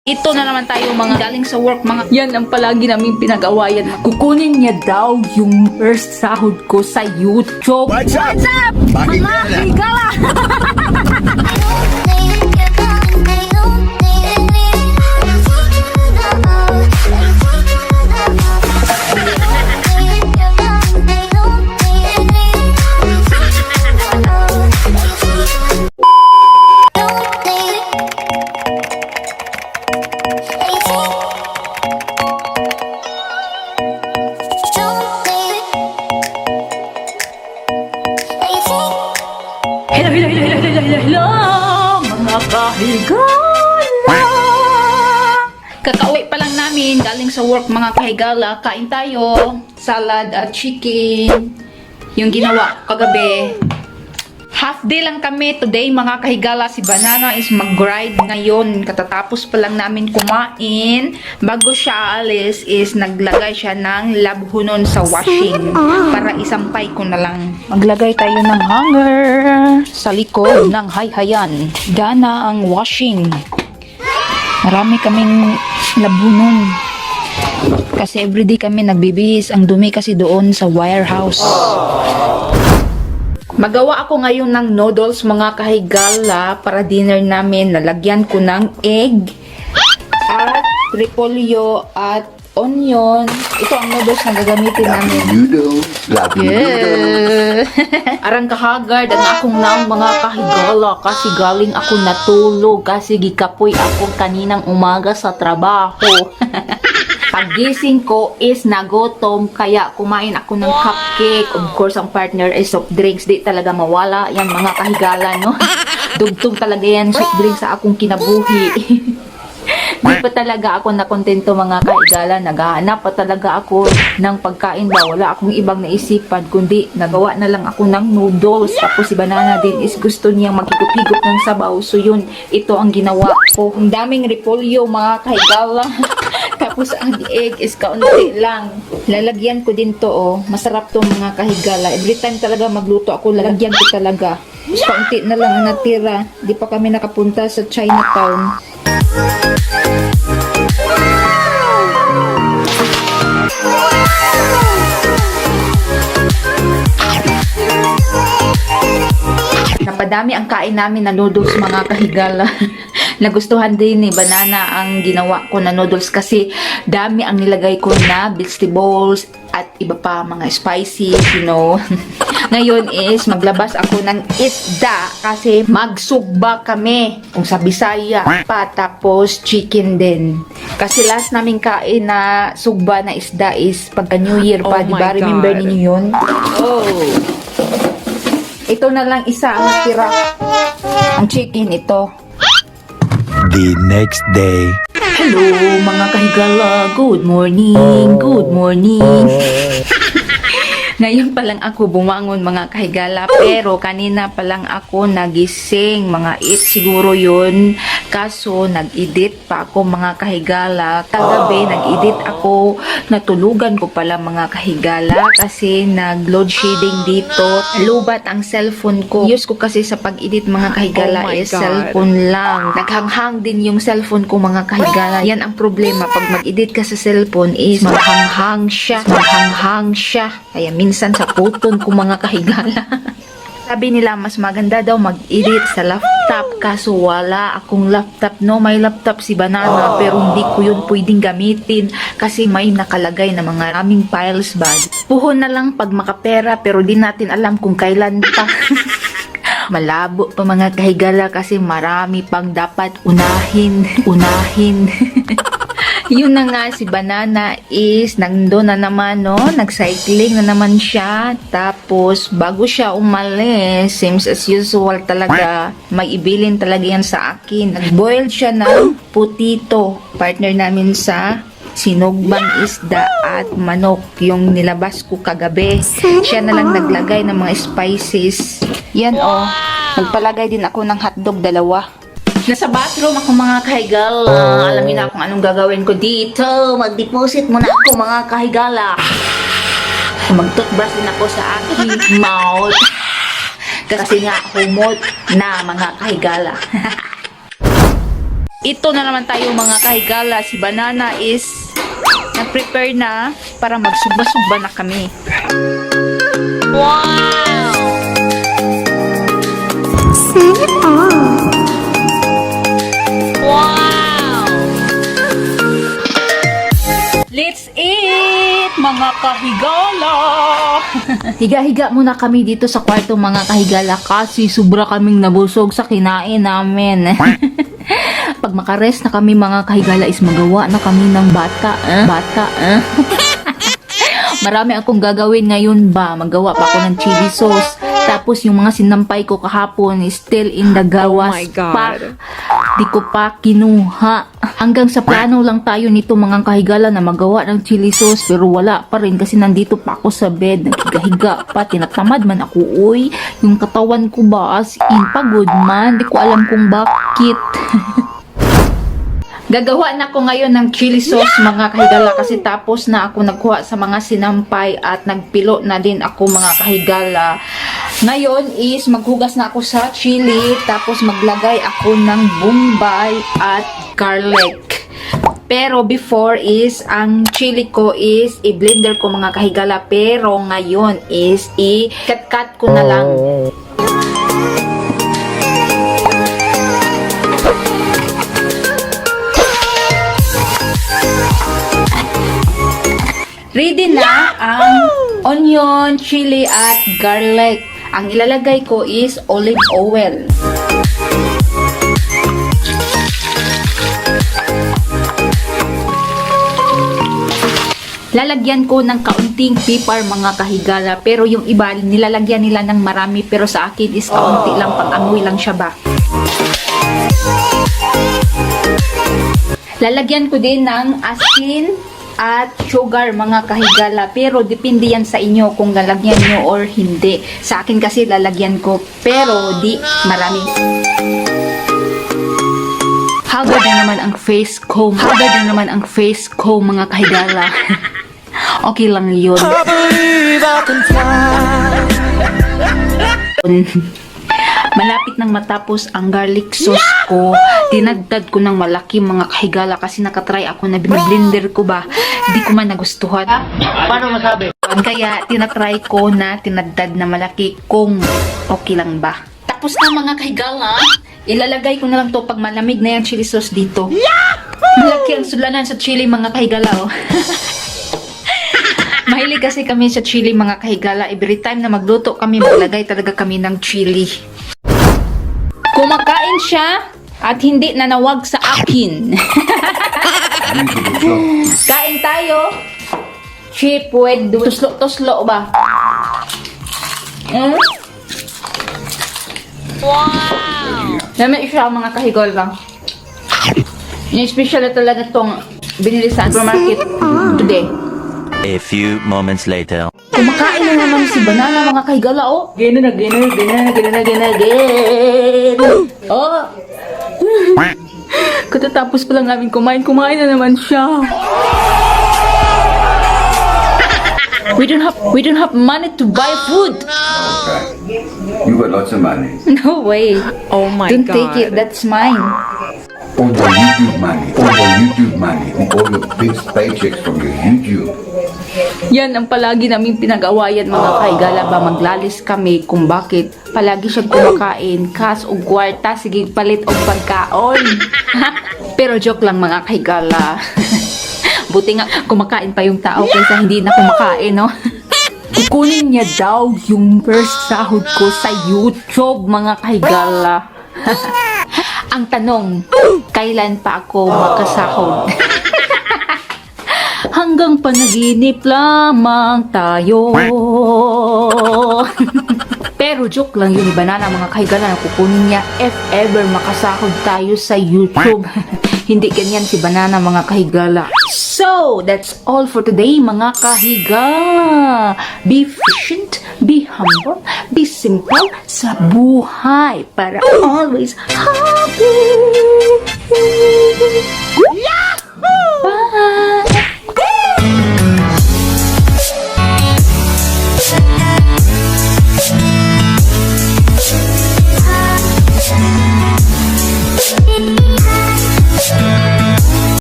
Ito na naman tayo mga galing sa work, mga yan ang palagi naming pinag-awayan. Kukunin niya daw yung first sahod ko sa YouTube. What's up? Mga higala! Hello, mga kahigala! Kakauwi pa lang namin, galing sa work mga kahigala. Kain tayo, salad at chicken. Yung ginawa ko kagabi. Half day lang kami today mga kahigala. Si Banana is mag-ride ngayon. Katatapos pa lang namin kumain. Bago siya alis is naglagay siya ng labhunon sa washing. Para isampay ko na lang. Maglagay tayo ng hanger sa likod ng hayhayan. Gana ang washing. Marami kaming labhunon. Kasi everyday kami nagbibihis. Ang dumi kasi doon sa warehouse. Magawa ako ngayon ng noodles mga kahigala para dinner namin. Nalagyan ko ng egg at repolyo at onion. Ito ang noodles na gagamitin namin. Yeah. Arang kahagard ang akong naong mga kahigala kasi galing ako natulog kasi gikapoy ako kaninang umaga sa trabaho. Pagising ko is nagutom kaya kumain ako ng cupcake. Of course, ang partner is soft drinks. Di talaga mawala yan mga kahigala, no? Dugtong talaga yan soft drinks sa akong kinabuhi. Di pa talaga ako nakontento mga kahigala. Naghahanap pa talaga ako ng pagkain ba. Wala akong ibang naisipan kundi nagawa na lang ako ng noodles. Tapos si Banana din is gusto niyang magigop-higop ng sabaw. So yun, ito ang ginawa ko. Ang daming repolyo mga kahigala. Tapos ang egg is kaunti lang. Lalagyan ko din to, oh. Masarap to mga kahigala. Every time talaga magluto ako, lalagyan ko talaga. Mas kaunti na lang ang natira. Di pa kami nakapunta sa Chinatown. Napadami ang kain namin na noodles mga kahigala. Nagustuhan din ni Banana ang ginawa ko na noodles kasi dami ang nilagay ko na vegetables at iba pa mga spices, you know. Ngayon is maglabas ako ng isda kasi magsugba kami. Kung sa Bisaya pa, tapos chicken din. Kasi last namin kain na sugba na isda is pagka New Year pa, di ba? Remember ninyo yun? Oh! Ito na lang isa ang tira. Ang chicken ito. The next day. Hello mga kahigala, good morning, good morning. Ngayon pa lang ako bumangon mga kahigala, pero kanina pa lang ako nagising, mga 8 siguro yun. Kaso nag-edit pa ako mga kahigala. Kagabi nag-edit ako, natulugan ko pala mga kahigala kasi nag-load shedding dito. Lubat ang cellphone ko. Use ko kasi sa pag-edit mga kahigala is cellphone lang. Naghanghang din yung cellphone ko mga kahigala. Yan ang problema pag mag-edit ka sa cellphone is maghanghang siya. Maghanghang siya. Kaya minsan sa puton ko mga kahigala. Sabi nila mas maganda daw mag-edit sa laptop kaso wala akong laptop, no? May laptop si Banana pero hindi ko yun pwedeng gamitin kasi may nakalagay na mga aming files ba. Puhon na lang pag makapera pero di natin alam kung kailan pa. Malabo pa mga kahigala kasi marami pang dapat unahin. Yun na nga, si Banana is nandun na naman, no? Nag-cycling na naman siya. Tapos, bago siya umalis, seems as usual talaga, may ibilin talaga yan sa akin. Nag-boil siya ng putito. Partner namin sa sinugbang isda at manok, yung nilabas ko kagabi. Siya na lang naglagay ng mga spices. Yan, oh. Nagpalagay din ako ng hotdog, 2. Nasa bathroom ako mga kahigala. Alam niyo na kung anong gagawin ko dito. Mag-deposit muna ako mga kahigala. Mag-toothbrush din ako sa aking mouth. Kasi nga humot na mga kahigala. Ito na naman tayo mga kahigala. Si Banana is nag-prepare na para magsugba-sugba na kami. Wow! Wow! Let's eat, mga kahigala! Higa-higa muna kami dito sa kwarto mga kahigala kasi sobra kaming nabusog sa kinain namin. Pag makarest na kami mga kahigala is magawa na kami ng bata. Marami akong gagawin ngayon ba. Magawa pa ako ng chili sauce. Tapos yung mga sinampay ko kahapon is still in the gawas pa. Di ko pa kinuha. Hanggang sa plano lang tayo nito mga kahigala na magawa ng chili sauce. Pero wala pa rin kasi nandito pa ako sa bed. Naghiga-higa pa. Tinatamad man ako. Uy, yung katawan ko ba as in pagod man. Di ko alam kung bakit. Gagawa na ako ngayon ng chili sauce mga kahigala kasi tapos na ako nagkuha sa mga sinampay at nagpilo na din ako mga kahigala. Ngayon is maghugas na ako sa chili tapos maglagay ako ng bombay at garlic. Pero before is ang chili ko is i-blender ko mga kahigala pero ngayon is i-cut ko na lang. Ready na ang onion, chili at garlic. Ang ilalagay ko is olive oil. Lalagyan ko ng kaunting pepper mga kahigala pero yung iba nilalagyan nila ng marami pero sa akin is kaunti lang, pang-amoy lang siya ba. Lalagyan ko din ng asin at sugar mga kahigala pero depende yan sa inyo kung lalagyan nyo or hindi. Sa akin kasi lalagyan ko pero di marami. Hagad na naman ang face ko. Hagad na naman ang face ko mga kahigala. Okay lang yun. Malapit nang matapos ang garlic sauce ko, dinagdad ko ng malaki mga kahigala kasi nakatry ako na blender ko ba, di ko man nagustuhan. Paano masabi? Kaya tinatry ko na tinadtad na malaki kung okay lang ba. Tapos na mga kahigala, ilalagay ko na lang to pag malamig na yung chili sauce dito. Malaki ang sulanan sa chili mga kahigala oh. Mahilig kasi kami sa chili mga kahigala. Every time na magluto kami, maglagay talaga kami ng chili. Kumakain siya at hindi nanawag sa akin. Kain tayo. Chip with tuslo ba? Wow! Naman siya mga kahigol lang. Special na talaga itong binili sa supermarket today. A few moments later. Kumakain na naman si Banana mga kahigala oh. Gina. Oh. Katatapos pa lang namin kumain na naman siya. We don't have money to buy food. Okay. You got lots of money. No way. Oh my Don't God. take it. That's mine. All your YouTube money. All your YouTube money. All your big paychecks from your YouTube. Yan ang palagi naming pinag-awayan mga kahigala ba. Maglalis kami kung bakit palagi siyang kumakain. Kas o kwarta, sige palit o pagkaon. Pero joke lang mga kahigala. Buti nga kumakain pa yung tao kaysa hindi na kumakain, no? Kukunin niya daw yung first sahod ko sa YouTube, mga kahigala. Ang tanong, kailan pa ako makasahod? Hanggang panaginip lamang tayo. Pero joke lang yun ni Banana mga kahigala na kukunin niya if ever makasahod tayo sa YouTube. Hindi ganyan si Banana mga kahigala. So, that's all for today mga kahigala. Be efficient, be humble, be simple sa buhay para always happy.